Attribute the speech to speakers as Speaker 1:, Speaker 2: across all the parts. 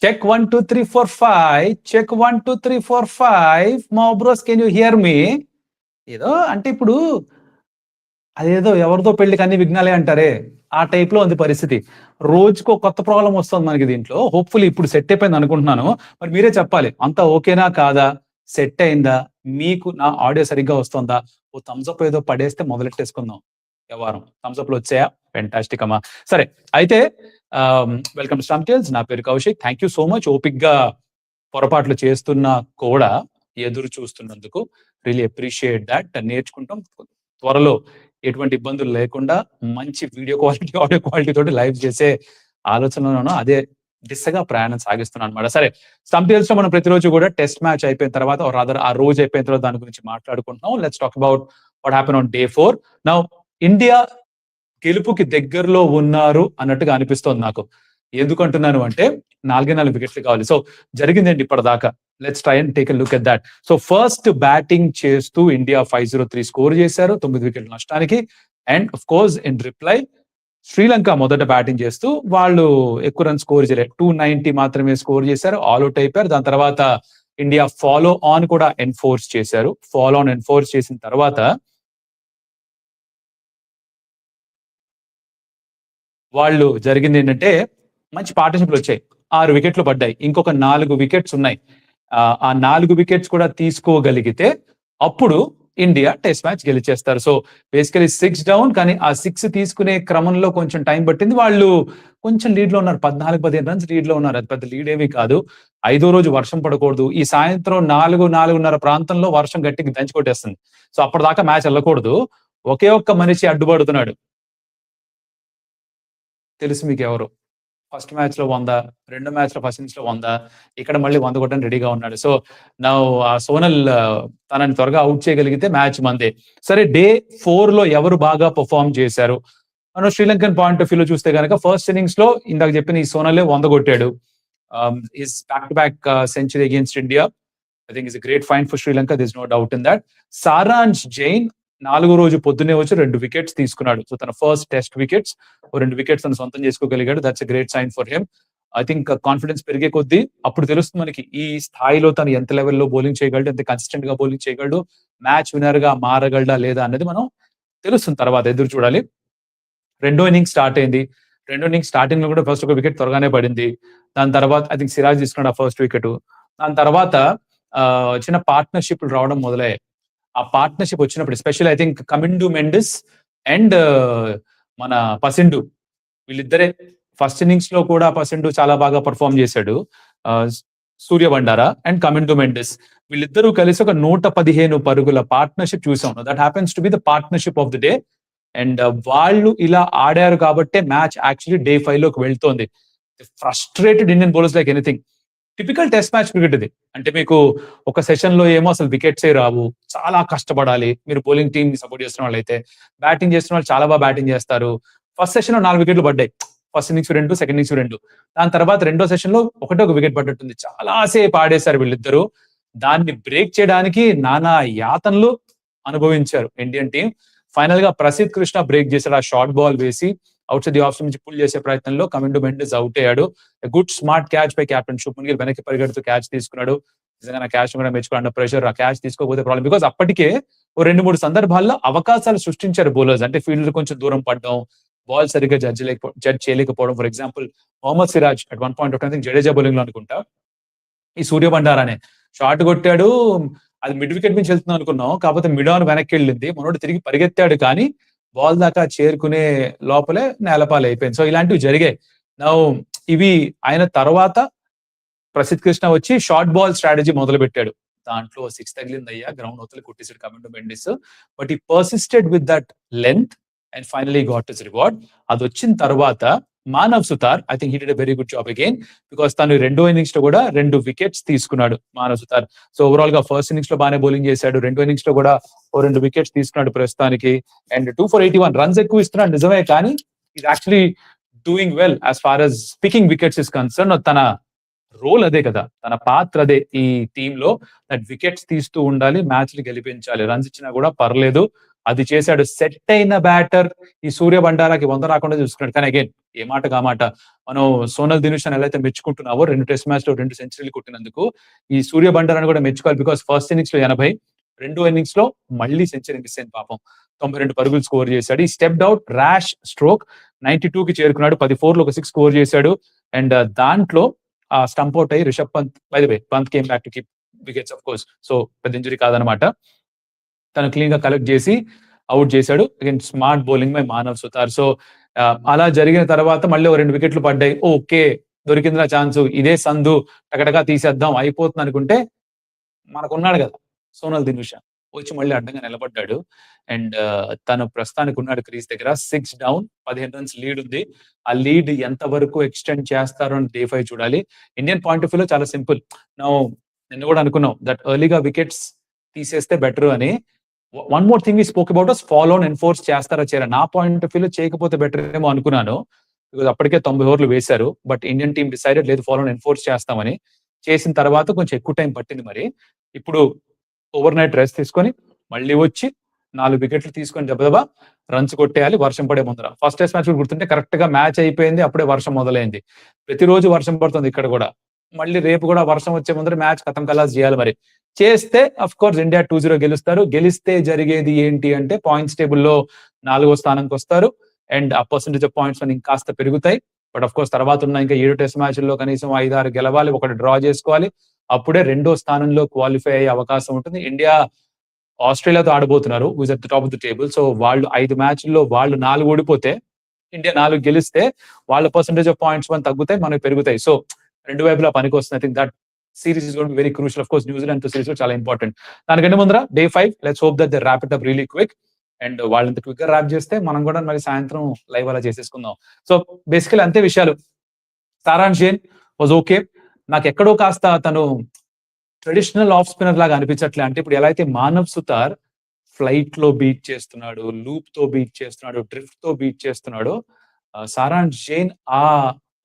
Speaker 1: Check 1 2 3 4 5. Check 1 2 3 4 5. మా bros can you here మీ? ఏదో అంటే ఇప్పుడు అదేదో ఎవరిదో పెళ్లికి అన్ని విఘ్నాలే అంటారే, ఆ టైప్ లో ఉంది పరిస్థితి. రోజుకో కొత్త ప్రాబ్లం వస్తుంది మనకి దీంట్లో. హోప్ఫుల్లీ ఇప్పుడు సెట్ అయిపోయింది అనుకుంటున్నాను. మరి మీరే చెప్పాలి, అంతా ఓకేనా కాదా, సెట్ అయిందా, మీకు నా ఆడియో సరిగ్గా వస్తుందా? ఓ థమ్స్ అప్ ఏదో పడేస్తే మొదలెట్టేసుకుందాం వ్యవహారం. థమ్స్ అప్లు వచ్చాయా? ఫెంటాస్టిక్ అమ్మా. సరే అయితే వెల్కమ్ టు స్టంప్ టేల్స్. నా పేరు Kaushik. Thank you so much ఓపిక్గా పొరపాట్లు చేస్తున్నా కూడా ఎదురు చూస్తున్నందుకు. Really appreciate that. నేర్చుకుంటాం. త్వరలో ఎటువంటి ఇబ్బందులు లేకుండా మంచి వీడియో క్వాలిటీ, ఆడియో క్వాలిటీ తోటి లైవ్ చేసే ఆలోచనలోనూ అదే దిశగా ప్రయాణం సాగిస్తున్నాను అనమాట. సరే, స్టంప్ టేల్స్ లో మనం ప్రతిరోజు కూడా టెస్ట్ మ్యాచ్ అయిపోయిన తర్వాత రాదర్ ఆ రోజు అయిపోయిన తర్వాత దాని గురించి మాట్లాడుకుంటున్నాం. Let's talk about what happen on day 4. Now India గెలుపుకి దగ్గరలో ఉన్నారు అన్నట్టుగా అనిపిస్తోంది నాకు. ఎందుకంటున్నాను అంటే 4 వికెట్లు కావాలి. సో జరిగిందండి ఇప్పటిదాకా. Let's try and take a look at that. So first batting చేస్తూ ఇండియా 503 స్కోర్ చేశారు 9 వికెట్ల నష్టానికి. And of course in reply Sri Lanka మొదట బ్యాటింగ్ చేస్తూ వాళ్ళు ఎక్కువ రన్ స్కోర్ చేయలేదు. 290 మాత్రమే స్కోర్ చేశారు, ఆల్ అవుట్ అయిపోయారు. దాని తర్వాత ఇండియా ఫాలో ఆన్ కూడా ఎన్ఫోర్స్ చేశారు. ఫాలో ఆన్ ఎన్ఫోర్స్ చేసిన తర్వాత వాళ్ళు జరిగింది ఏంటంటే మంచి పార్ట్నర్షిప్లు వచ్చాయి. 6 వికెట్లు పడ్డాయి, ఇంకొక 4 వికెట్స్ ఉన్నాయి. ఆ 4 వికెట్స్ కూడా తీసుకోగలిగితే అప్పుడు ఇండియా టెస్ట్ మ్యాచ్ గెలిచేస్తారు. సో బేసికలీ 6 డౌన్, కానీ ఆ 6 తీసుకునే క్రమంలో కొంచెం టైం పట్టింది. వాళ్ళు కొంచెం లీడ్ లో ఉన్నారు, 14-15 రన్స్ లీడ్ లో ఉన్నారు. అది పెద్ద లీడ్ ఏమీ కాదు. 5వ రోజు వర్షం పడకూడదు. ఈ సాయంత్రం 4-4:30 ప్రాంతంలో వర్షం గట్టికి దంచి కొట్టేస్తుంది. సో అప్పటిదాకా మ్యాచ్ వెళ్ళకూడదు. ఒకే ఒక్క మనిషి అడ్డుపడుతున్నాడు. తెలుసు మీకు ఎవరు? ఫస్ట్ మ్యాచ్ లో 100, రెండో మ్యాచ్ లో ఫస్ట్ ఇన్నింగ్స్ లో 100, ఇక్కడ మళ్ళీ 100 కొట్టడానికి రెడీగా ఉన్నాడు. సో నా సోనల్ తనని త్వరగా అవుట్ చేయగలిగితే మ్యాచ్ మందే. సరే, డే 4 లో ఎవరు బాగా పర్ఫార్మ్ చేశారు? మనం శ్రీలంకన్ పాయింట్ ఆఫ్ వ్యూలో చూస్తే కనుక ఫస్ట్ ఇన్నింగ్స్ లో ఇందాక చెప్పిన ఈ సోనలే 100 కొట్టాడు. His back to back century against India. I think is a great find for Sri Lanka. This no doubt in that. సారాంష్ Jain 4వ రోజు పొద్దున్నే వచ్చి 2 వికెట్స్ తీసుకున్నాడు. సో తన ఫస్ట్ టెస్ట్ వికెట్స్, 2 వికెట్స్ తను సొంతం చేసుకోగలిగాడు. That's a great sign for him. I think confidence పెరిగే కొద్దీ అప్పుడు తెలుస్తుంది మనకి ఈ స్థాయిలో తను ఎంత లెవెల్లో బౌలింగ్ చేయగలడు, ఎంత కన్సిస్టెంట్ గా బౌలింగ్ చేయగలడు, మ్యాచ్ విన్నర్ గా మారగలడా లేదా అనేది మనం తెలుస్తుంది తర్వాత, ఎదురు చూడాలి. రెండో ఇన్నింగ్స్ స్టార్ట్ అయింది. రెండో ఇన్నింగ్స్ స్టార్టింగ్ లో కూడా ఫస్ట్ ఒక వికెట్ త్వరగానే పడింది. దాని తర్వాత ఐ థింక్ సిరాజ్ తీసుకున్నాడు ఆ ఫస్ట్ వికెట్. దాని తర్వాత చిన్న పార్ట్నర్షిప్ రావడం మొదలయ్యాయి. ఆ పార్ట్నర్షిప్ వచ్చినప్పుడు especially I think Kamindu Mendis and మన పసిండు, వీళ్ళిద్దరే ఫస్ట్ ఇన్నింగ్స్ లో కూడా పసిండు చాలా బాగా పర్ఫామ్ చేశాడు. సూర్య బండారా అండ్ కమిండు మెండిస్ వీళ్ళిద్దరూ కలిసి ఒక 115 పరుగుల పార్ట్నర్షిప్ చూసాం. That happens to be the partnership of the day. And వాళ్ళు ఇలా ఆడారు కాబట్టే మ్యాచ్ యాక్చువల్లీ డే 5 లోకి వెళ్తోంది. Frustrated Indian bowlers like anything. Typical test match cricket ఇది. అంటే మీకు ఒక సెషన్ లో ఏమో అసలు వికెట్సే రావు, చాలా కష్టపడాలి. మీరు బౌలింగ్ టీమ్ ని సపోర్ట్ చేస్తున్న వాళ్ళు అయితే, బ్యాటింగ్ చేస్తున్న వాళ్ళు చాలా బాగా బ్యాటింగ్ చేస్తారు. ఫస్ట్ సెషన్ లో 4 వికెట్లు పడ్డాయి. First innings 2, second innings 2. దాని తర్వాత రెండో సెషన్ లో ఒక వికెట్ పడ్డట్టుంది. చాలా సేపు ఆడేశారు వీళ్ళిద్దరూ. దాన్ని బ్రేక్ చేయడానికి నానా యాతనలు అనుభవించారు ఇండియన్ టీం. ఫైనల్ గా ప్రసిద్ధ్ కృష్ణ బ్రేక్ చేశాడు. ఆ షార్ట్ బాల్ వేసి అవుట్ సైడ్ ది ఆఫ్ నుంచి పుల్ చేసే ప్రయత్నంలో కమిండు మెండిస్ అవుట్ అయ్యాడు. Good smart catch by captain Shubman Gill. వెనక్కి పరిగెడుతూ క్యాచ్ తీసుకున్నాడు. నిజంగా నా క్యాచ్ కూడా మెచ్చుకో, అండర్ ప్రెషర్ ఆ క్యాచ్ తీసుకోకపోతే ప్రాబ్లం. బికాస్ అప్పటికే 2-3 సందర్భాల్లో అవకాశాలు సృష్టించారు బౌలర్స్. అంటే ఫీల్డ్ కొంచెం దూరం పడడం, బాల్ సరిగ్గా జడ్జ్ చేయలేకపోవడం. For example Mohammed Siraj at one point of time Jadeja bowling లో అనుకుంటా ఈ సూర్య బండారానే షాట్ కొట్టాడు. అది మిడ్ వికెట్ నుంచి వెళ్తుంది అనుకున్నాం, కాకపోతే మిడ్ ఆన్ వెనక్కి వెళ్ళింది. మనోడు తిరిగి పరిగెత్తాడు, కానీ బాల్ దాకా చేరుకునే లోపలే నేలపాలు అయిపోయింది. సో ఇలాంటివి జరిగాయి. నౌ ఇవి అయిన తర్వాత ప్రసిద్ధ్ కృష్ణ వచ్చి షార్ట్ బాల్ స్ట్రాటజీ మొదలు పెట్టాడు. దాంట్లో 6 తగిలిందయ్యా, గ్రౌండ్ అవతల కొట్టేసాడు Kamindu Mendis. But he persisted with that length and finally got his reward. అది వచ్చిన తర్వాత Manav Suthar, I think he did a very good job again. Because తను రెండో ఇన్నింగ్స్ లో కూడా 2 వికెట్స్ తీసుకున్నాడు మానవ్ సుతార్. సో ఓవరాల్ గా ఫస్ట్ ఇన్నింగ్స్ లో బాగానే బౌలింగ్ చేశాడు. రెండో ఇన్నింగ్స్ లో కూడా 2 వికెట్స్ తీసుకున్నాడు ప్రస్తుతానికి. అండ్ 2 for 81 రన్స్ ఎక్కువ ఇస్తున్నాడు నిజమే, కానీ is actually doing well as far as picking wickets is concern. తన రోల్ అదే కదా, తన పాత్ర అదే ఈ టీమ్ లో. దట్ వికెట్స్ తీస్తూ ఉండాలి, మ్యాచ్లు గెలిపించాలి. రన్స్ ఇచ్చినా కూడా పర్లేదు, అది చేశాడు. సెట్ అయిన బ్యాటర్ ఈ సూర్య బండారాకి 100 రాకుండా చూసుకున్నాడు. కానీ అగైన్ ఏ మాట కామాట మనం సోనల్ దినుష్ ఎలా అయితే మెచ్చుకుంటున్నావో 2 టెస్ట్ మ్యాచ్ లో 2 సెంచరీలు కొట్టినందుకు ఈ సూర్య బండారాన్ని కూడా మెచ్చుకోవాలి. బికాస్ ఫస్ట్ ఇన్నింగ్స్ లో 80, రెండో ఇన్నింగ్స్ లో మళ్ళీ సెంచరీ మిస్ అయింది పాపం. 92 పరుగులు స్కోర్ చేశాడు. ఈ స్టెప్డ్ అవుట్ ర్యాష్ స్ట్రోక్ 92 కి చేరుకున్నాడు. 14 లో ఒక 6 స్కోర్ చేశాడు. అండ్ దాంట్లో స్టంప్ అవుట్ అయ్యి Rishabh Pant, by the way Pant came back to keep wickets of course. So పెద్ద ఇంజరీ కాదనమాట. తను క్లీన్ గా కలెక్ట్ చేసి అవుట్ చేశాడు. Again smart bowling by Manav Suthar. So అలా జరిగిన తర్వాత మళ్ళీ 2 వికెట్లు పడ్డాయి. ఓకే దొరికిందిరా ఛాన్స్, ఇదే సందు టకటగా తీసేద్దాం అయిపోతుంది అనుకుంటే మనకున్నాడు కదా సోనల్ దినుష్ వచ్చి మళ్ళీ అడ్డంగా నిలబడ్డాడు. అండ్ తను ప్రస్తుతానికి ఉన్నాడు క్రీజ్ దగ్గర 6 డౌన్, 15 రన్స్ లీడ్ ఉంది. ఆ లీడ్ ఎంత వరకు ఎక్స్టెండ్ చేస్తారో అని డే 5 చూడాలి. ఇండియన్ పాయింట్ ఆఫ్ వ్యూలో చాలా సింపుల్. నిన్న కూడా అనుకున్నాం దట్ ఎర్లీగా వికెట్స్ తీసేస్తే బెటర్ అని. One more thing we spoke about as follow on enforce చేస్తారా చేయరా. నా పాయింట్ ఆఫ్ వ్యూలో చేయకపోతే బెటర్ ఏమో అనుకున్నాను. బికాజ్ అప్పటికే 90 ఓవర్లు వేశారు. బట్ ఇండియన్ టీం డిసైడెడ్ లేదు ఫాలో ఆన్ ఎన్ఫోర్స్ చేస్తామని. చేసిన తర్వాత కొంచెం ఎక్కువ టైం పట్టింది. మరి ఇప్పుడు ఓవర్ నైట్ రెస్ట్ తీసుకొని మళ్ళీ వచ్చి 4 వికెట్లు తీసుకొని దెబ్బదెబ్బ రన్స్ కొట్టేయాలి వర్షం పడే ముందర. ఫస్ట్ టెస్ట్ మ్యాచ్ గుర్తుంటే కరెక్ట్ గా మ్యాచ్ అయిపోయింది, అప్పుడే వర్షం మొదలైంది. ప్రతిరోజు వర్షం పడుతుంది ఇక్కడ కూడా. మళ్ళీ రేపు కూడా వర్షం వచ్చే ముందర మ్యాచ్ ఖతం కలాస్ చేయాలి. మరి చేస్తే అఫ్ కోర్స్ ఇండియా 2-0 గెలుస్తారు. గెలిస్తే జరిగేది ఏంటి అంటే పాయింట్స్ టేబుల్లో 4వ స్థానంకి వస్తారు. అండ్ ఆ పర్సెంటేజ్ ఆఫ్ పాయింట్స్ ఇంకాస్త పెరుగుతాయి. బట్ అఫ్ కోర్స్ తర్వాత ఉన్న ఇంకా 7 టెస్ట్ మ్యాచ్ల్లో కనీసం 5-6 గెలవాలి, ఒకటి డ్రా చేసుకోవాలి. అప్పుడే 2వ స్థానంలో క్వాలిఫై అయ్యే అవకాశం ఉంటుంది. ఇండియా ఆస్ట్రేలియాతో ఆడబోతున్నారు, who is at the top of the table. So వాళ్ళు 5 మ్యాచ్ల్లో వాళ్ళు 4 ఓడిపోతే ఇండియా 4 గెలిస్తే వాళ్ళ పర్సెంటేజ్ ఆఫ్ పాయింట్స్ తగ్గుతాయి, మనకి పెరుగుతాయి. సో రెండు వైపులా పనికి వస్తుంది. I think that series is going to be very crucial. Of course New Zealand తో సిరీస్ చాలా ఇంపార్టెంట్. దానికంటే ముందర day 5 let's hope that they wrap it up really quick. And వాళ్ళంత క్విక్ గా ర్యాప్ చేస్తే మనం కూడా మరి సాయంత్రం లైవ్ అలా చేసేసుకుందాం. సో బేసికలీ అంతే విషయాలు. సారాంష్ జైన్ వాజ్ ఓకే. నాకు ఎక్కడో కాస్త తను ట్రెడిషనల్ ఆఫ్ స్పిన్నర్ లాగా అనిపించట్లే. అంటే ఇప్పుడు ఎలా అయితే మానవ్ సుతార్ ఫ్లైట్ లో బీట్ చేస్తున్నాడు, లూప్ తో బీట్ చేస్తున్నాడు, డ్రిఫ్ట్ తో బీట్ చేస్తున్నాడు, సారాంష్ జైన్ ఆ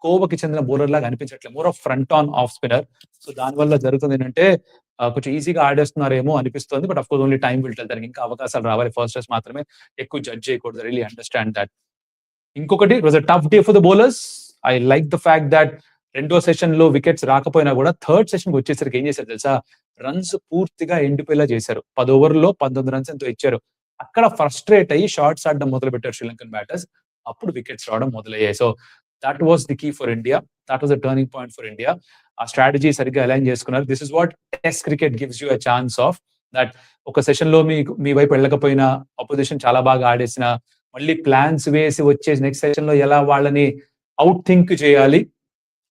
Speaker 1: కోవకి చెందిన బౌలర్ లాగా అనిపించట్లేదు. More of front on off spinner. So దానివల్ల జరుగుతుంది ఏంటంటే కొంచెం ఈజీగా ఆడేస్తున్నారేమో అనిపిస్తుంది. But of course only time will tell. దానికి ఇంకా అవకాశాలు రావాలి. ఫస్ట్ టెస్ట్ మాత్రమే, ఎక్కువ జడ్జ్ చేయకూడదు. Really understand that. ఇంకొకటి it was a tough day for the bowlers. I like the fact that రెండో సెషన్ లో వికెట్స్ రాకపోయినా కూడా థర్డ్ సెషన్ కి వచ్చేసరికి ఏం చేశారు తెలుసా, రన్స్ పూర్తిగా ఎండిపోయేలా చేశారు. 10 ఓవర్లో 19 రన్స్ ఎంతో ఇచ్చారు. అక్కడ ఫ్రస్ట్రేట్ అయ్యి షార్ట్స్ ఆడడం మొదలు పెట్టారు శ్రీలంకన్ బ్యాటర్స్. అప్పుడు వికెట్స్ రావడం మొదలయ్యాయి. So that was the key for India. That was the turning point for India. ఆ స్ట్రాటజీ సరిగ్గా అలైన్ చేసుకున్నారు. This is what test cricket gives you a chance of. That ఒక సెషన్ లో మీ వైపు వెళ్ళకపోయినా, అపోజిషన్ చాలా బాగా ఆడేసిన, మళ్ళీ ప్లాన్స్ వేసి వచ్చేసి నెక్స్ట్ సెషన్ లో ఎలా వాళ్ళని అవుట్ థింక్ చేయాలి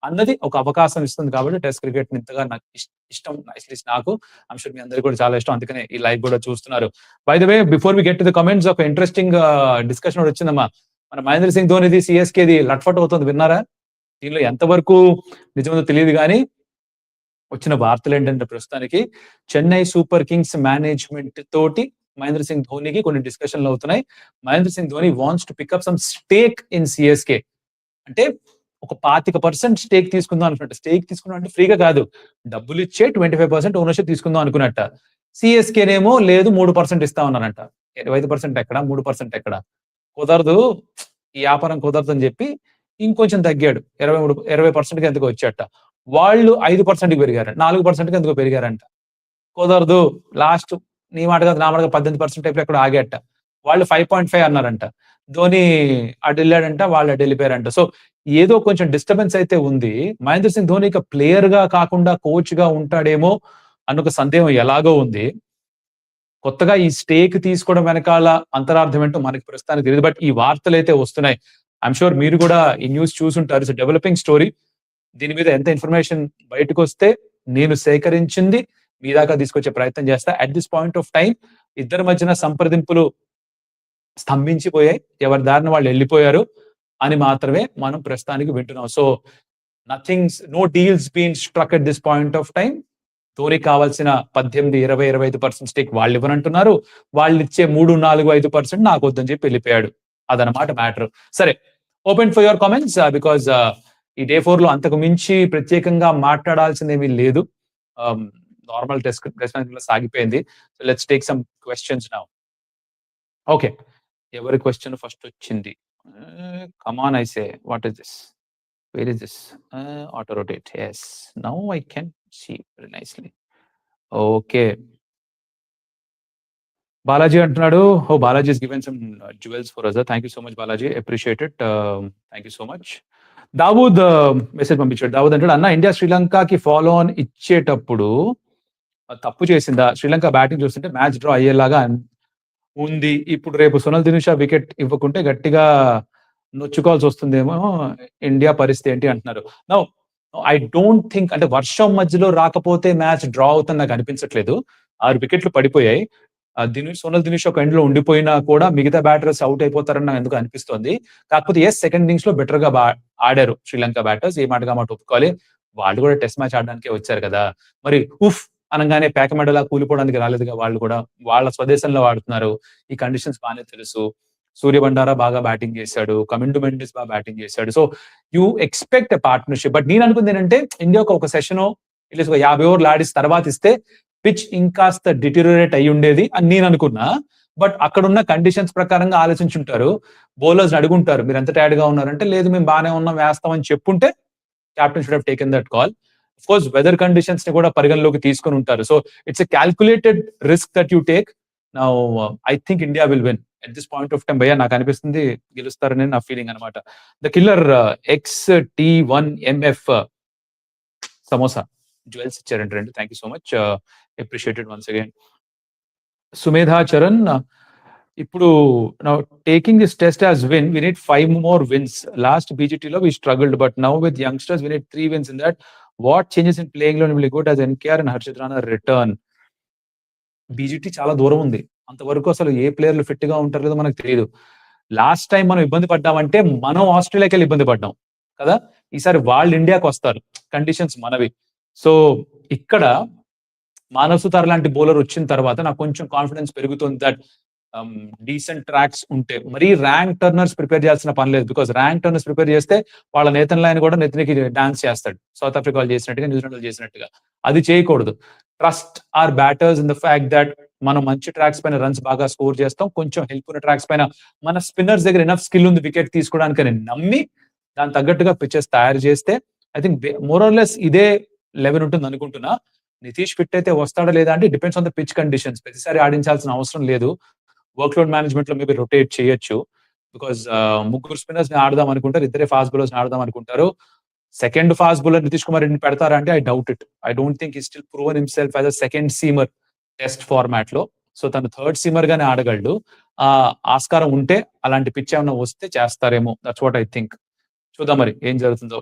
Speaker 1: అన్నది ఒక అవకాశం ఇస్తుంది. కాబట్టి టెస్ట్ క్రికెట్ ఇంతగా నాకు ఇష్టం. అట్లీస్ట్ నాకు, ఐమ్ షూర్ మీ అందరికీ కూడా చాలా ఇష్టం. అందుకనే ఈ లైవ్ కూడా చూస్తున్నారు. By the way before we get to the comments, ఒక ఇంట్రెస్టింగ్ డిస్కషన్ కూడా వచ్చిందమ్మా. మన మహేంద్ర సింగ్ ధోనిది సిఎస్కేది లట్ఫట్ అవుతుంది, విన్నారా? దీనిలో ఎంతవరకు నిజమో తెలియదు కానీ వచ్చిన వార్తలు ఏంటంటే ప్రస్తుతానికి చెన్నై సూపర్ కింగ్స్ మేనేజ్మెంట్ తోటి మహేంద్ర సింగ్ ధోనికి కొన్ని డిస్కషన్లు అవుతున్నాయి. Mahendra Singh Dhoni wants to pick up some stake in CSK. అంటే ఒక 25% స్టేక్ తీసుకుందాం అనుకున్నట్టు. స్టేక్ తీసుకున్నాం అంటే ఫ్రీగా కాదు, డబ్బులు ఇచ్చే 25% ఓనర్షిప్ తీసుకుందాం అనుకున్నట్ట. సిఎస్కేనేమో లేదు 3% ఇస్తా ఉన్నారంట. 25% ఎక్కడ, 3% ఎక్కడ? కుదరదు, ఈ వ్యాపారం కుదరదు అని చెప్పి ఇంకొంచెం తగ్గాడు. 20% ఎందుకు వచ్చాట. వాళ్ళు 5% పెరిగారు, 4% ఎందుకో పెరిగారంట. కుదరదు, లాస్ట్ నీ మాట కాదు నా మాట 18% టైప్ ఎక్కడ ఆగాట. వాళ్ళు 5.5 అన్నారంట. ధోని అటు వెళ్ళాడంట, వాళ్ళు అటు వెళ్ళిపోయారంట. సో ఏదో కొంచెం డిస్టర్బెన్స్ అయితే ఉంది. మహేంద్ర సింగ్ ధోని ఇక ప్లేయర్ గా కాకుండా కోచ్ గా ఉంటాడేమో అన్న ఒక సందేహం ఎలాగో ఉంది. కొత్తగా ఈ స్టేక్ తీసుకోవడం వెనకాల అంతరార్థం ఏంటో మనకి ప్రస్తుతానికి తెలియదు. బట్ ఈ వార్తలు అయితే వస్తున్నాయి. ఐఎమ్ షూర్ మీరు కూడా ఈ న్యూస్ చూసుంటారు. It's developing story. దీని మీద ఎంత ఇన్ఫర్మేషన్ బయటకు వస్తే నేను సేకరించింది మీ దాకా తీసుకొచ్చే ప్రయత్నం చేస్తా. At this point of time ఇద్దరి మధ్యన సంప్రదింపులు స్తంభించిపోయాయి, ఎవరి దారిన వాళ్ళు వెళ్ళిపోయారు అని మాత్రమే మనం ప్రస్తుతానికి వింటున్నాం. So no deals been struck at this point of time. ధోనికి కావాల్సిన 18, 20, 25% స్టేక్ వాళ్ళు ఇవ్వనంటున్నారు. వాళ్ళు ఇచ్చే 3, 4, 5% నాకు వద్దని చెప్పి వెళ్ళిపోయాడు. అదనమాట మ్యాటర్. సరే, open for your comments because ఈ డే 4 లో అంతకు మించి ప్రత్యేకంగా మాట్లాడాల్సిందేమీ లేదు. నార్మల్ టెస్ట్ సాగిపోయింది. So let's take some questions now. Okay. ఎవరి క్వెషన్ ఫస్ట్ వచ్చింది? Come on I say what is this? Where is this? Auto rotate. Yes. Now I can see very nicely. Okay. Balaji అంటున్నాడు. Oh! Balaji has given some jewels for us. Thank you so much Balaji. Appreciate it. Thank you so much. Dawood message పంపించాడు. దావూద్ అంటాడు, "అన్న India శ్రీలంకకి follow on ఇచ్చేటప్పుడు తప్పు చేసిందా? Sri Lanka batting చూస్తుంటే match draw అయ్యేలాగా ఉంది. ఇప్పుడు రేపు సునల్ దినుషా వికెట్ ఇవ్వకుంటే గట్టిగా నొచ్చుకోవాల్సి వస్తుందేమో. ఇండియా పరిస్థితి ఏంటి?" అంటున్నారు. నౌ ఐ డోంట్ థింక్, అంటే వర్షం మధ్యలో రాకపోతే మ్యాచ్ డ్రా అవుతుంది నాకు అనిపించట్లేదు. 6 వికెట్లు పడిపోయాయి. సోనల్ దినేష్ ఒక ఎండ్ లో ఉండిపోయినా కూడా మిగతా బ్యాటర్స్ అవుట్ అయిపోతారని నాకు ఎందుకు అనిపిస్తోంది. కాకపోతే సెకండ్ ఇన్నింగ్స్ లో బెటర్ గా ఆడారు శ్రీలంక బ్యాటర్స్. ఏ మాటగా మాట ఒప్పుకోవాలి. వాళ్ళు కూడా టెస్ట్ మ్యాచ్ ఆడడానికే వచ్చారు కదా. మరి ఉఫ్ అనగానే పేకమెడలా కూలిపోవడానికి రాలేదుగా. వాళ్ళు కూడా వాళ్ళ స్వదేశంలో ఆడుతున్నారు. ఈ కండిషన్స్ బాగానే తెలుసు. సూర్య బండారా బాగా బ్యాటింగ్ చేశాడు. కమిండు మెండిస్ బాగా బ్యాటింగ్ చేశాడు. So you expect a partnership. But నేను అనుకుంది ఏంటంటే ఇండియాకు ఒక సెషన్ ఇట్లా 50 ఓవర్లు ఆడిసి తర్వాత ఇస్తే పిచ్ ఇంకాస్త డిటెరియోరేట్ అయ్యి ఉండేది అని నేను అనుకున్నా. బట్ అక్కడున్న కండిషన్స్ ప్రకారంగా ఆలోచించుంటారు. బౌలర్స్ అడుగుంటారు, మీరు ఎంత టైర్డ్ గా ఉన్నారంటే, లేదు మేము బాగానే ఉన్నాం వేస్తామని చెప్పుంటే captain should have taken that call. Of course weather conditions ని కూడా పరిగణలోకి తీసుకొని ఉంటారు. So it's a calculated risk that you take. Now I think India will win at this point of time. భయ్యా నాకు అనిపిస్తుంది గెలుస్తారని నా ఫీలింగ్ అనమాట. The killer XT1MF samosa jewels ఇచ్చారంట రెండు. Thank you so much. Appreciated once again. Sumedha Charan, ఇప్పుడు now taking this test as win, we need 5 more wins. Last బీజీటీలో we struggled, but now with youngsters we need 3 wins in that. What changes in playing లో will good as NKR and Harshit Rana return? BGT చాలా దూరం ఉంది. అంతవరకు అసలు ఏ ప్లేయర్లు fit గా ఉంటారు లేదో మనకు తెలియదు. లాస్ట్ టైం మనం ఇబ్బంది పడ్డామంటే మనం ఆస్ట్రేలియాకి వెళ్ళి ఇబ్బంది పడ్డాం కదా. ఈసారి వాళ్ళు ఇండియాకి వస్తారు. కండిషన్స్ మనవి. సో ఇక్కడ మానవ్ సుతార్ లాంటి బౌలర్ వచ్చిన తర్వాత నాకు కొంచెం కాన్ఫిడెన్స్ పెరుగుతుంది దట్ డీసెంట్ ట్రాక్స్ ఉంటే, మరీ ర్యాంక్ టర్నర్స్ ప్రిపేర్ చేయాల్సిన పని లేదు. బికాస్ ర్యాంక్ టర్నర్స్ ప్రిపేర్ చేస్తే వాళ్ళ నేతన్ లైన్ కూడా నెత్తినికి డాన్స్ చేస్తాడు, సౌత్ ఆఫ్రికా చేసినట్టుగా, న్యూజిలాండ్ చేసినట్టుగా. అది చేయకూడదు. Trust our batters in the fact that మనం మంచి ట్రాక్స్ పైన రన్స్ బాగా స్కోర్ చేస్తాం, కొంచెం హెల్ప్ ఉన్న ట్రాక్స్ పైన మన స్పిన్నర్స్ దగ్గర ఎనఫ్ స్కిల్ ఉంది వికెట్ తీసుకోవడానికి అని నమ్మి దాని తగ్గట్టుగా పిచెస్ తయారు చేస్తే I think more or less ఇదే లెవెల్ ఉంటుంది అనుకుంటున్నా. నితీష్ ఫిట్ అయితే వస్తాడా లేదా అంటే depends on the pitch conditions. ప్రతిసారి ఆడించాల్సిన అవసరం లేదు. వర్క్ లోడ్ మేనేజ్మెంట్ లో మేబీ రొటేట్ చేయొచ్చు. బికాస్ ముగ్గురు స్పిన్నర్స్ ని ఆడదాం అనుకుంటారు, ఇద్దరే ఫాస్ట్ బౌలర్స్ ని ఆడదాం అనుకుంటారు. Second fast bowler Nitish Kumar రెడ్డిని పెడతారా అంటే I doubt it. I don't think he still proven himself as a second seamer test format లో. సో తను థర్డ్ సీమర్ గానే ఆడగలడు. ఆస్కారం ఉంటే అలాంటి పిచ్ ఏమైనా వస్తే చేస్తారేమో. That's what I think. చూద్దాం మరి ఏం జరుగుతుందో.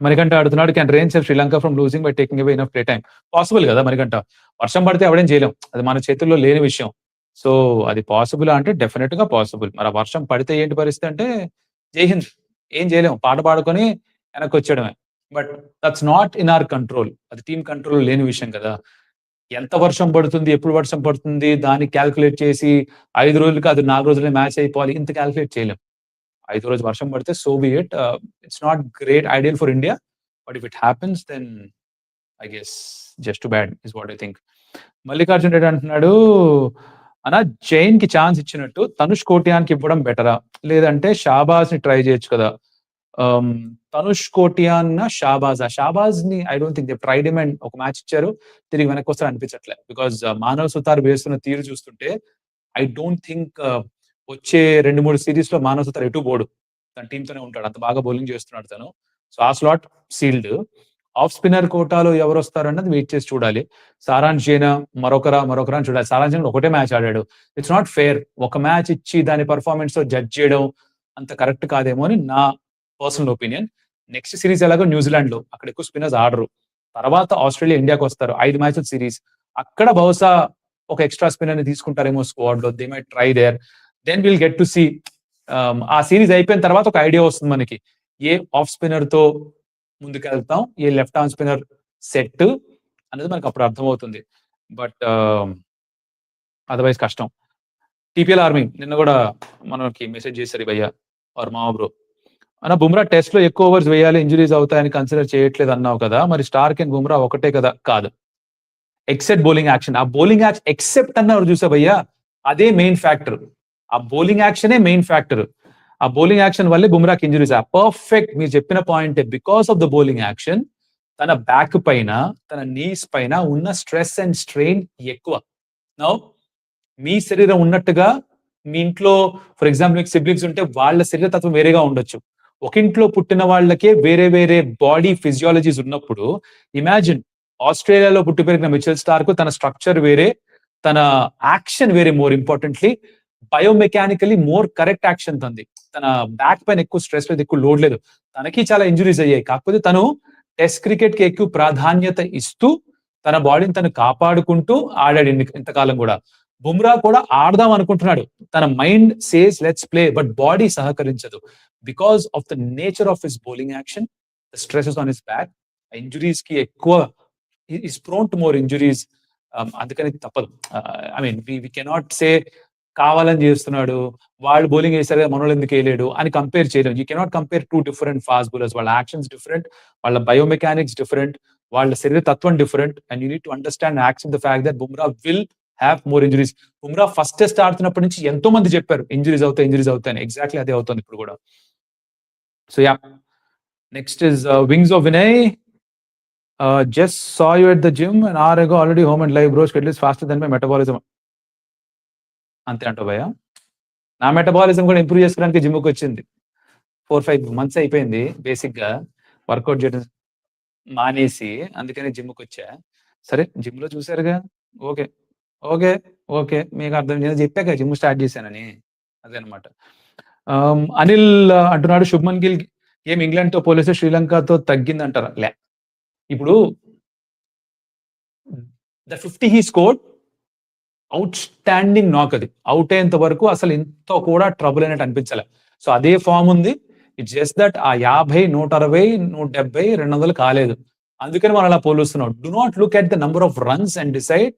Speaker 1: మణికంఠ ఆడుతున్నాడు, can rain save Sri Lanka from losing by taking away enough play time. Possible కదా మణికంఠ. వర్షం పడితే ఎవడేం చేయలేం, అది మన చేతుల్లో లేని విషయం. సో అది పాసిబుల్ అంటే డెఫినెట్ గా పాసిబుల్. మరి ఆ వర్షం పడితే ఏంటి పరిస్థితి అంటే జై హింద్, ఏం చేయలేం, పాట పాడుకొని వెనక్కి వచ్చేయడమే. But that's not in our control. అది టీమ్ కంట్రోల్ లేని విషయం కదా. ఎంత వర్షం పడుతుంది, ఎప్పుడు వర్షం పడుతుంది, దాన్ని క్యాల్కులేట్ చేసి 5 రోజులు కాదు 4 రోజులే మ్యాచ్ అయిపోవాలి, ఇంత క్యాల్కులేట్ చేయలేం. 5 రోజు వర్షం పడితే so be it. It's not great ideal for India, but if it happens then I guess just too bad is what I think. Mallikarjun Reddy అంటున్నాడు, అన్న జైన్ కి ఛాన్స్ ఇచ్చినట్టు తనుష్ కోటియాన్ కి ఇవ్వడం బెటరా, లేదంటే షాబాజ్ ని ట్రై చేయొచ్చు కదా. తనుష్ కోటియాన్ షాబాజ్ ని I don't think they tried him and ఒక మ్యాచ్ ఇచ్చారు, తిరిగి వెనక్కి వస్తారు అనిపించట్లే. బికాస్ మానవ్ సుతార్ వేస్తున్న తీరు చూస్తుంటే ఐ డోంట్ థింక్ వచ్చే 2-3 సిరీస్ లో మానవ్ సుతార్ ఎటు పోడు, తన టీమ్ తోనే ఉంటాడు, అంత బాగా బౌలింగ్ చేస్తున్నాడు తను. సో ఆ స్లాట్ సీల్డ్. ఆఫ్ స్పిన్నర్ కోటాలో ఎవరు వస్తారు అన్నది వెయిట్ చేసి చూడాలి. సారాంష్ జైనా మరొకరా అని చూడాలి. సారాంష్ జైనా ఒకటే మ్యాచ్ ఆడాడు. It's not fair. ఒక మ్యాచ్ ఇచ్చి దాని పర్ఫార్మెన్స్ తో జడ్జ్ చేయడం అంత కరెక్ట్ కాదేమో అని నా పర్సనల్ ఒపీనియన్. నెక్స్ట్ సిరీస్ ఎలాగో న్యూజిలాండ్ లో, అక్కడ ఎక్కువ స్పిన్నర్స్ ఆడరు. తర్వాత ఆస్ట్రేలియా ఇండియాకి వస్తారు, 5 మ్యాచ్ల సిరీస్. అక్కడ బహుశా ఒక ఎక్స్ట్రా స్పిన్నర్ ని తీసుకుంటారేమో స్క్వాడ్ లో. They might try there, then will get to see. ఆ సిరీస్ అయిపోయిన తర్వాత ఒక ఐడియా వస్తుంది మనకి, ఏ ఆఫ్ స్పిన్నర్ తో ముందుకెళ్తాం, ఏ లెఫ్ట్ ఆర్మ్ స్పిన్నర్ సెట్ అనేది మనకు అప్పుడు అర్థమవుతుంది. బట్ అదర్వైజ్ కష్టం. టీపీఎల్ ఆర్మీ నిన్న కూడా మనకి మెసేజ్ చేశారు భయ్య ఆర్ మామ బ్రో, అన్న బుమ్రా టెస్ట్ లో ఎక్కువ ఓవర్స్ వేయాలి, ఇంజురీస్ అవుతాయని కన్సిడర్ చేయట్లేదు అన్నావు కదా, మరి స్టార్క్ అండ్ బుమ్రా ఒకటే కదా. కాదు, ఎక్సెప్ట్ బౌలింగ్ యాక్షన్. ఆ బౌలింగ్ యాక్షన్ ఎక్సెప్ట్ అన్నారు చూసా భయ్యా, అదే మెయిన్ ఫ్యాక్టర్. ఆ బౌలింగ్ యాక్షనే మెయిన్ ఫ్యాక్టర్. ఆ బౌలింగ్ యాక్షన్ వల్లే బుమ్రాకి ఇంజురీస్. పర్ఫెక్ట్ మీరు చెప్పిన పాయింటే. Because of the bowling action తన బ్యాక్ పైన, తన నీస్ పైన ఉన్న స్ట్రెస్ అండ్ స్ట్రెయిన్ ఎక్కువ. నౌ మీ శరీరం ఉన్నట్టుగా మీ ఇంట్లో ఫర్ ఎగ్జాంపుల్ మీకు సిబ్లింగ్స్ ఉంటే వాళ్ళ శరీర తత్వం వేరేగా ఉండొచ్చు. ఒక ఇంట్లో పుట్టిన వాళ్ళకే వేరే వేరే బాడీ ఫిజియాలజీస్ ఉన్నప్పుడు ఇమాజిన్ ఆస్ట్రేలియాలో పుట్టి పెరిగిన మిచెల్ స్టార్క్ తన స్ట్రక్చర్ వేరే, తన యాక్షన్ వేరే. More importantly biomechanically more correct action తంది. తన బ్యాక్ పైన ఎక్కువ స్ట్రెస్ లేదు, ఎక్కువ లోడ్ లేదు. తనకి చాలా ఇంజురీస్ అయ్యాయి. కాకపోతే తను టెస్ట్ క్రికెట్ కి ఎక్కువ ప్రాధాన్యత ఇస్తూ తన బాడీని తను కాపాడుకుంటూ ఆడాడు ఇంతకాలం కూడా. బుమ్రా కూడా ఆడదాం అనుకుంటున్నాడు. తన mind says let's play, but body సహకరించదు. Because of the nature of his bowling action, the stresses on his back, injuries కి ఎక్కువ is prone to more injuries. అందుకని తప్పదు. I mean we cannot say కావాలని చేస్తున్నాడు, వాళ్ళు బౌలింగ్ వేసారు కదా మనోళ్ళు ఎందుకు వేయలేడు అని కంపేర్ చేయలేము. You cannot compare two different fast bowlers. వాళ్ళ యాక్షన్స్ డిఫరెంట్, వాళ్ళ బయోమెకానిక్స్ డిఫరెంట్, వాళ్ళ శరీర తత్వం different. And you need to understand accept the fact that Bumrah will have more injuries. Bumrah first test ఆడుతున్నప్పటి నుంచి ఎంతో మంది చెప్పారు ఇంజురీస్ అవుతాయి. ఎగ్జాక్ట్లీ అదే అవుతుంది ఇప్పుడు కూడా. So yeah, next is wings of Vinay. Just saw you at the gym an hour ago, already home and live bro, schedule is faster than my metabolism. అంతే అంటావు భయ్యా? నా మెటబాలిజం కూడా ఇంప్రూవ్ చేసుకోవడానికి జిమ్కి వచ్చింది. 4-5 months అయిపోయింది బేసిక్ గా వర్కౌట్ చేయడం మానేసి, అందుకని జిమ్కి వచ్చా. సరే జిమ్ లో చూసారుగా, ఓకే ఓకే ఓకే మీకు అర్థం. నేను చెప్పాక జిమ్ స్టార్ట్ చేశానని, అదే అనమాట. అనిల్ అంటున్నాడు శుభ్మన్ గిల్ గేమ్ ఇంగ్లాండ్ తో పోలిస్తే శ్రీలంకతో తగ్గింది అంటారా? లే, ఇప్పుడు the 50 he scored out standing నాక్. అది అవుట్ అయ్యేంత వరకు అసలు ఇంత కూడా ట్రబుల్ అయినట్టు అనిపించలే. సో అదే ఫామ్ ఉంది. ఇట్స్ జస్ట్ దట్ ఆ 50, 160, 170, 200 కాలేదు. అందుకని మనం అలా పోలుస్తున్నాం. Do not look at the number of runs and decide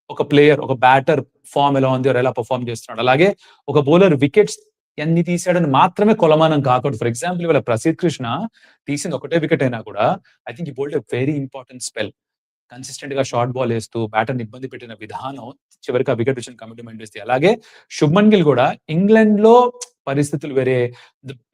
Speaker 1: ఒక ప్లేయర్, ఒక బ్యాటర్ ఫామ్ ఎలా ఉంది, ఎలా పర్ఫార్మ్ చేస్తున్నాడు. అలాగే ఒక బౌలర్ వికెట్స్ ఎన్ని తీసాడని మాత్రమే కొలమానం కాకూడదు. ఫర్ ఎగ్జాంపుల్ ఇవాళ ప్రసిద్ధ్ కృష్ణ తీసింది ఒకటే వికెట్ అయినా కూడా ఐ థింక్ ఈ bowled a very important spell. Consistent గా షార్ట్ బాల్ వేస్తూ బ్యాటర్ని ఇబ్బంది పెట్టిన విధానం చివరికి ఆ వికెట్ వచ్చిన కమిట్మెంట్ ఇస్తే. అలాగే శుభ్మన్ గిల్ కూడా ఇంగ్లాండ్ లో పరిస్థితులు వేరే.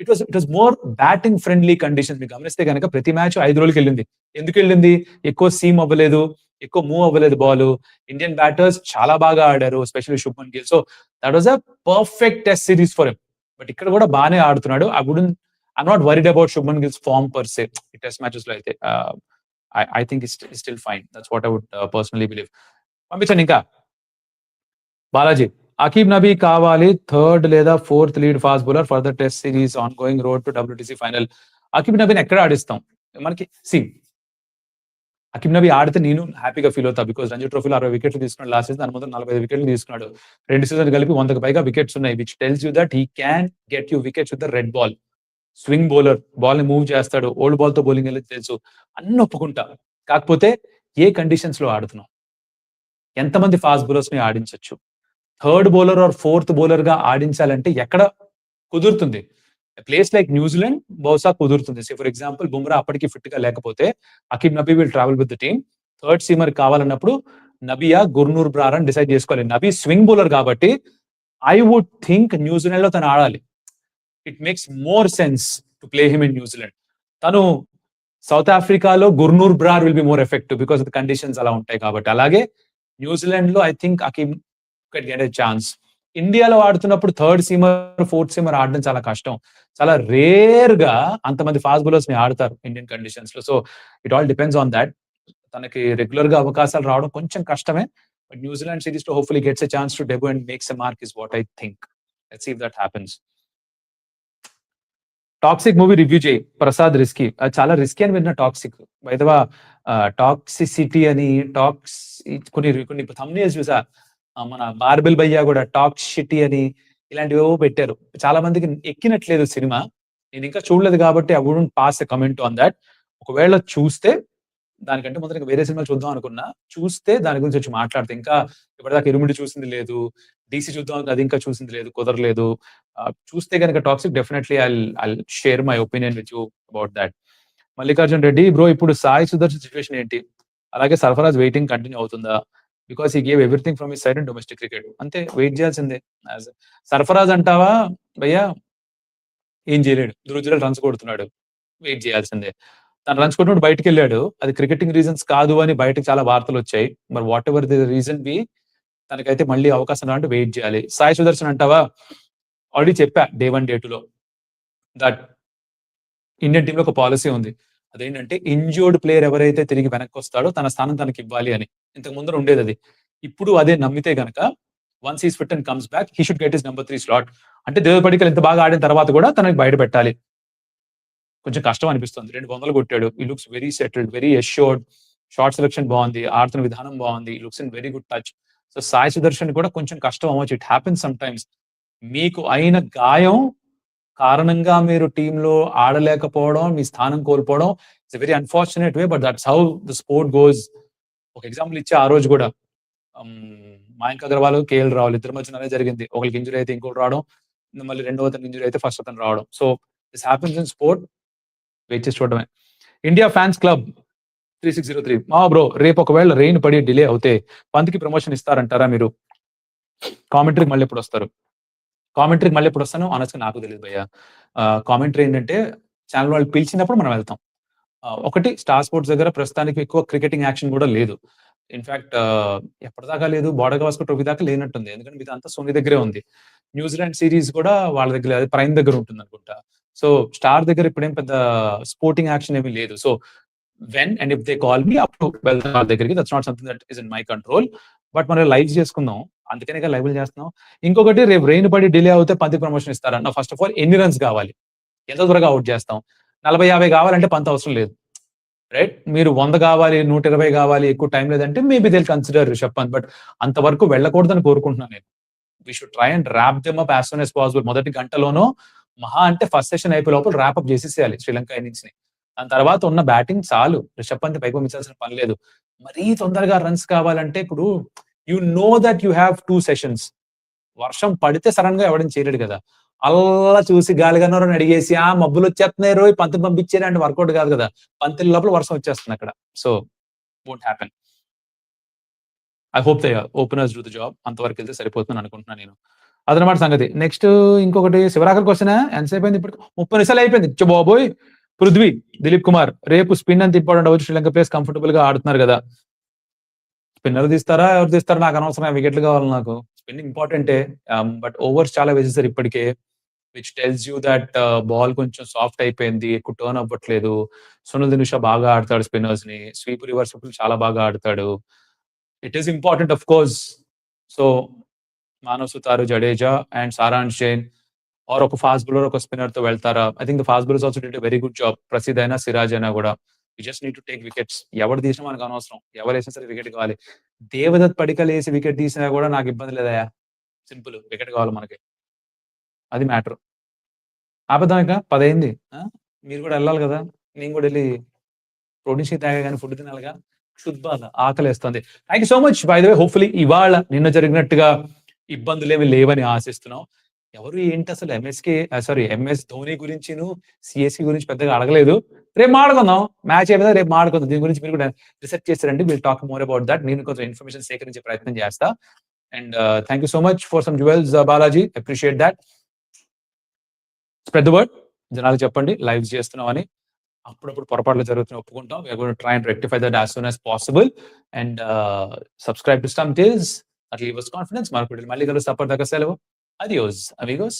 Speaker 1: It was more batting friendly conditions. మీరు గమనిస్తే కనుక ప్రతి మ్యాచ్ 5 రోజులకి వెళ్ళింది. ఎందుకు వెళ్ళింది? ఎక్కువ సీమ్ అవ్వలేదు, ఎక్కువ మూవ్ అవ్వలేదు బాల్. ఇండియన్ బ్యాటర్స్ చాలా బాగా ఆడారు, especially Shubman Gill. So that was a perfect test series for him. But ఇక్కడ కూడా బాగానే ఆడుతున్నాడు. I'm not worried about Shubman Gill's form per se ఈ టెస్ట్ మ్యాచెస్ లో అయితే. I think it's still fine. That's what I would personally believe. పంపించండి ఇంకా. బాలాజీ, అకీబ్ నబీ కావాలి థర్డ్ లేదా fourth lead fast bowler for the test series on going road to WTC final. Aqib నబీని ఎక్కడ ఆడిస్తాం మనకి? అకీబ్ నబీ ఆడితే నేను హ్యాపీగా ఫీల్ అవుతా. బికాస్ రంజీ ట్రోఫీలో 60 వికెట్లు తీసుకున్నాడు లాస్ట్ సీజన్. దాని ముందు 45 వికెట్లు తీసుకున్నాడు. 2 సీజన్ కలిపి 100కి పైగా వికెట్స్ ఉన్నాయి. Which tells you that he can get you wickets with the red ball. Swing bowler, ball ని మూవ్ చేస్తాడు, ఓల్డ్ బాల్ తో బౌలింగ్ వెళ్ళి తెలుసు, అన్ని ఒప్పుకుంటా. కాకపోతే ఏ కండిషన్స్ లో ఆడుతున్నాం, ఎంతమంది ఫాస్ట్ బౌలర్స్ ని ఆడించవచ్చు? Third bowler or fourth bowler గా ఆడించాలంటే ఎక్కడ కుదురుతుంది? ప్లేస్ లైక్ న్యూజిలాండ్ బహుశా కుదురుతుంది. ఫర్ ఎగ్జాంపుల్ బుమ్రా అప్పటికి ఫిట్ గా లేకపోతే Aqib Nabi will travel with the team. Third seamer కావాలన్నప్పుడు నబియా, గుర్నూర్ బ్రార్ అని డిసైడ్ చేసుకోవాలి. నబీ స్వింగ్ బౌలర్ కాబట్టి ఐ వుడ్ థింక్ న్యూజిలాండ్ లో తను ఆడాలి. It makes more sense to play him in New Zealand. తను సౌత్ ఆఫ్రికాలో Gurnoor Brar will be more effective because of the conditions అలా ఉంటాయి కాబట్టి. అలాగే న్యూజిలాండ్ లో I think Akeem can get a chance. ఇండియాలో ఆడుతున్నప్పుడు థర్డ్ సీమర్, ఫోర్త్ సీమర్ ఆడడం చాలా కష్టం. చాలా రేర్ గా అంతమంది ఫాస్ట్ బౌలర్స్ ని ఆడతారు ఇండియన్ కండిషన్స్ లో. So it all depends on that. తనకి రెగ్యులర్ గా అవకాశాలు రావడం కొంచెం కష్టమే. బట్ న్యూజిలాండ్ సిరీస్ లో hopefully gets a chance to debut and makes a mark is what I think. Let's see if that happens. Toxic movie review చేయి Prasad. Risky, అది చాలా రిస్కీ అని విన్న. టాక్సిక్ వైదవా టాక్సిసిటీ అని కొన్ని థంబ్నెయిల్స్ చూసా. మన బార్బెల్ భయ్యా కూడా టాక్సిటీ అని ఇలాంటివి పెట్టారు. చాలా మందికి ఎక్కినట్లేదు సినిమా. నేను ఇంకా చూడలేదు కాబట్టి I wouldn't pass a comment on that. ఒకవేళ చూస్తే దానికంటే ముందర వేరే సినిమాలు చూద్దాం అనుకున్నా, చూస్తే దాని గురించి వచ్చి మాట్లాడితే. ఇంకా ఇప్పటిదాకా ఇరుముడి చూసింది లేదు, DC చూద్దాం అది ఇంకా చూసింది లేదు, కుదరలేదు. చూస్తే కనుక toxic definitely I share my opinion with you about that. Mallikarjun Reddy bro, ఇప్పుడు సాయి సుదర్శన్ సిచ్యువేషన్ ఏంటి? అలాగే సర్ఫరాజ్ వెయిటింగ్ కంటిన్యూ అవుతుందా? Because he gave everything from his side in domestic cricket. అంతే, వెయిట్ చేయాల్సిందే. సర్ఫరాజ్ అంటావా భయ్యా, ఏం చేయలేడు. ధృవజురాలు రన్స్ కొడుతున్నాడు, వెయిట్ చేయాల్సిందే. తను రన్స్ కొట్టినప్పుడు బయటకు వెళ్ళాడు, అది క్రికెటింగ్ రీజన్స్ కాదు అని బయటకు చాలా వార్తలు వచ్చాయి. మరి whatever the reason be, తనకైతే మళ్ళీ అవకాశం రావాలంటే వెయిట్ చేయాలి. సాయి సుదర్శన్ అంటావా, ఆల్రెడీ చెప్పా డే 1 డే 2లో దట్ ఇండియన్ టీమ్ లో ఒక పాలసీ ఉంది. అదేంటంటే ఇంజ్యూర్డ్ ప్లేయర్ ఎవరైతే తిరిగి వెనక్కి వస్తాడో తన స్థానం తనకి ఇవ్వాలి అని. ఇంతకు ముందర ఉండేది అది. ఇప్పుడు అదే నమ్మితే గనక once he's fit and comes back, he should get his number 3 slot. అంటే దేవ్ పడికల్ ఇంత బాగా ఆడిన తర్వాత కూడా తనకి బయట పెట్టాలి. కొంచెం కష్టం అనిపిస్తుంది. 200 కొట్టాడు. ఈ looks very settled, very assured. Short selection బాగుంది, ఆడుతున్న విధానం బాగుంది, looks in very good touch. So Sai Sudarshan కూడా కొంచెం కష్టం అవ్వచ్చు. It happens some times. మీకు అయిన గాయం కారణంగా మీరు టీంలో ఆడలేకపోవడం, మీ స్థానం కోల్పోవడం, it's very unfortunate way, but that's how the sport goes. ఒక ఎగ్జాంపుల్ ఇచ్చే ఆ రోజు కూడా మయాంక్ అగర్వాల్, కేఎల్ రాహుల్ ఇద్దరి మధ్య అదే జరిగింది. ఒకరికి ఇంజురీ అయితే ఇంకోటి రావడం, మళ్ళీ రెండవ అతను ఇంజురీ అయితే ఫస్ట్ అతను రావడం. So this happens in sport. Wait చేసి చూడడమే. ఇండియా ఫ్యాన్స్ క్లబ్ 3603, మా బ్రో రేపు ఒకవేళ రెయిన్ పడి డిలే అవుతే పంత్కి ప్రమోషన్ ఇస్తారంటారా మీరు? కామెంటరీకి మళ్ళీ ఎప్పుడు వస్తారు? కామెంటరీకి మళ్ళీ ఎప్పుడు వస్తాను అనొచ్చు, నాకు తెలియదు భయ్య. కామెంటరీ ఏంటంటే ఛానల్ వాళ్ళు పిలిచినప్పుడు మనం వెళ్తాం. ఒకటి, స్టార్ స్పోర్ట్స్ దగ్గర ప్రస్తుతానికి ఎక్కువ క్రికెటింగ్ యాక్షన్ కూడా లేదు. ఇన్ఫాక్ట్ ఎప్పటిదాకా లేదు, బోర్డర్ గవాస్కర్ ట్రోఫీ దాకా లేనట్టుంది. ఎందుకంటే ఇది అంతా సోనీ దగ్గరే ఉంది. న్యూజిలాండ్ సిరీస్ కూడా వాళ్ళ దగ్గర, అది ప్రైమ్ దగ్గర ఉంటుంది అనుకుంటా. సో స్టార్ దగ్గర ఇప్పుడేం పెద్ద స్పోర్టింగ్ యాక్షన్ ఏమీ లేదు. So when and if they call me అప్పుడు వెళ్తాం వాళ్ళ దగ్గరికి. That's not something that is in my control. But మనం లైవ్ చేసుకుందాం, అందుకనే లైవ్ చేస్తున్నాం. ఇంకొకటి, రేపు రెయిన్ పడి డిలే అవుతే పంత్ ప్రమోషన్ ఇస్తారన్న. ఫస్ట్ ఆఫ్ ఆల్ ఎన్ని రన్స్ కావాలి, ఎంత త్వరగా అవుట్ చేస్తాం? 40-50 కావాలంటే పంత్ అవసరం లేదు, రైట్? మీరు 100 కావాలి, 120 కావాలి, ఎక్కువ టైం లేదంటే maybe they consider Rishabh Pant. But అంతవరకు వెళ్ళకూడదని కోరుకుంటున్నాను నేను. We should try and wrap them up as soon as possible. మొదటి గంటలోనో మహా అంటే ఫస్ట్ సెషన్ అయిపోయే లోపల ర్యాప్ అప్ చేసేసేయాలి శ్రీలంక ఇన్నింగ్స్ ని. దాని తర్వాత ఉన్న బ్యాటింగ్ చాలు, రిషబ్ పంత్ పైకి పంపించాల్సిన పని లేదు. మరీ తొందరగా రన్స్ కావాలంటే ఇప్పుడు you know that you have 2 sessions. వర్షం పడితే సడన్ గా ఎవడం చేయలేడు కదా. అల్లా చూసి గాలిగన్నోరని అడిగేసి ఆ మబ్బులు వచ్చేస్తున్నాయి రోయ్ పంత్ పంపించేది అంటే వర్కౌట్ కాదు కదా. పంతుల లోపల వర్షం వచ్చేస్తుంది అక్కడ. So won't happen. I hope they openers do the job. అంతవరకు వెళ్తే సరిపోతుందని అనుకుంటున్నాను నేను. అదనమాట సంగతి. నెక్స్ట్ ఇంకొకటి శివరాకర్ క్వశ్చన్. ఎంతసేపు అయింది ఇప్పుడు? 30 నిమిషాలు అయిపోయింది. బాబోయ్. పృథ్వీ, దిలీప్ కుమార్, రేపు స్పిన్ అంత ఇంపార్టెంట్ అవ్వచ్చు. శ్రీలంక ప్లేస్ కంఫర్టబుల్ గా ఆడుతున్నారు కదా. స్పిన్నర్ తీస్తారా ఎవరు తీస్తారా నాకు అనవసరం, వికెట్లు కావాలి నాకు. స్పిన్ ఇంపార్టెంటే, బట్ ఓవర్స్ చాలా వేసేసారు ఇప్పటికే, which tells you that ball కొంచెం సాఫ్ట్ అయిపోయింది, ఎక్కువ టర్న్ అవ్వట్లేదు. సునీల్ దినుషా బాగా ఆడతాడు స్పిన్నర్స్ ని, స్వీప్ రివర్స్ చాలా బాగా ఆడతాడు. It is important of course. So Manav Suthar, Jadeja and Saransh Jain or ఒక ఫాస్ట్ బౌలర్, ఒక స్పిన్నర్ తో వెళ్తారా? I think the fast bowlers also did a very good job. Prasidh అయినా, సిరాజ్ అయినా కూడా you just need to take wickets. ఎవరు తీసినా మనకు అనవసరం, ఎవరు వేసినా సరే వికెట్ కావాలి. దేవదత్ పడికల్ వేసి వికెట్ తీసినా కూడా నాకు ఇబ్బంది లేదయా. సింపుల్, వికెట్ కావాలి మనకి, అది మ్యాటర్. ఆపదాం ఇక 10 అయింది. మీరు కూడా వెళ్ళాలి కదా, నేను కూడా వెళ్ళి ప్రోటీన్ షేక్ తాగా కానీ ఫుడ్ తినాలిగా. శుద్బాధ, ఆకలేస్తుంది. Thank you so much. By the way, hopefully ఇవాళ నిన్న జరిగినట్టుగా ఇబ్బందులు ఏమి లేవని ఆశిస్తున్నాం. ఎవరు ఏంటి అసలు ఎంఎస్ ధోని గురించిను సిఎస్సి గురించి పెద్దగా అడగలేదు. రేపు మాడుకుందాం, మ్యాచ్ అయిపోయిందా రేపు మాడుకుందాం. దీని గురించి మీరు కూడా రిసెర్చ్ చేస్తారండి. Will talk more about that. నేను కొంచెం ఇన్ఫర్మేషన్ సేకరించే ప్రయత్నం చేస్తా. And thank you so much for some jewels Balaji, appreciate that. Spread the word, జనాలు చెప్పండి లైవ్ చేస్తున్నాం అని. అప్పుడప్పుడు పొరపాట్లు జరుగుతున్నాయి, ఒప్పుకుంటాం. We're going to try and rectify that as soon as possible. And subscribe to stump tales, at leave us confidence. మళ్ళీ కలుస్తాం. అప్పటిదాకా సెలవు. Adios, amigos.